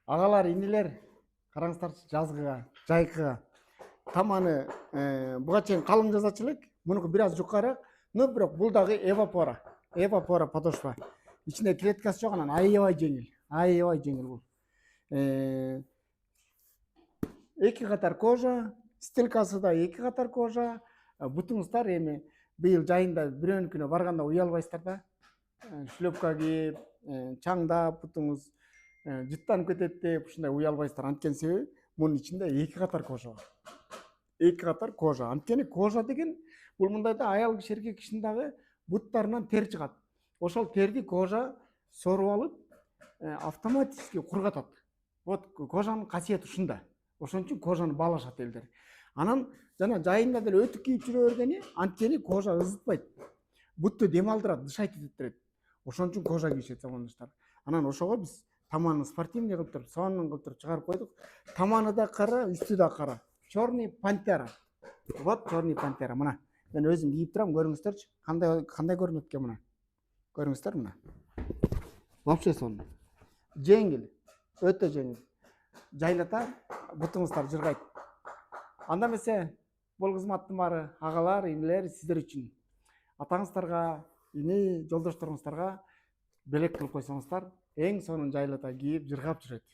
Агалар, инилер, караңыздарчы жазгыга, жайкыга. Таманы буга чейин калың жазачу элек, мунуку бир аз жукарыраак. Но бирок бул дагы эвапора. Эвапора подошва. Ичинде клеткасы жок, анан аябай жеңил. Аябай жеңил бул. Эки катар кожа, стелкасы да эки катар кожа. Бутуңуздар эми быйыл жайында бирөөнүкүнө барганда уялбайсыздар да. Шлепка кийип, чаңдап бутуңуз жыттанып кетет деп ушундай уялбайсыздар. Анткени себеби мунун ичинде эки катар кожа бар. Эки катар кожа. Анткени кожа деген бул мындай да, аял киши эркек кишинин дагы буттарынан тер чыгат. Ошол терди кожа соруп алып, автоматически кургатат. Вот кожанын касиети ушунда. Ошон үчүн кожаны баалашат элдер. Анан жана жайында деле өтүк кийип жүрө бергени, анткени кожа ызытпайт. Бутту дем алдырат, дышать этет берет. Ошон үчүн кожа кийишет замандаштар. Анан ошого биз таманы спортивный кылып туруп, сонун кылып туруп чыгарып койдук. Таманы да кара, үстү да кара. Черный пантера. Вот черный пантера. Мына мен өзүм кийип турам, көрүңүздөрчү. Кандай көрүнөт экен мына. Көрүңүздөр мына. Вообще сонун. Жеңил, өтө жеңил. Жайлата, бутуңуздар жыргайт. Анда эмесе бул кызматтын баары агалар, инилер сиздер үчүн. Атаңыздарга, ини жолдошторуңуздарга белек кылып койсоңуздар, эң сонун жайлата кийип жыргап жүрөт.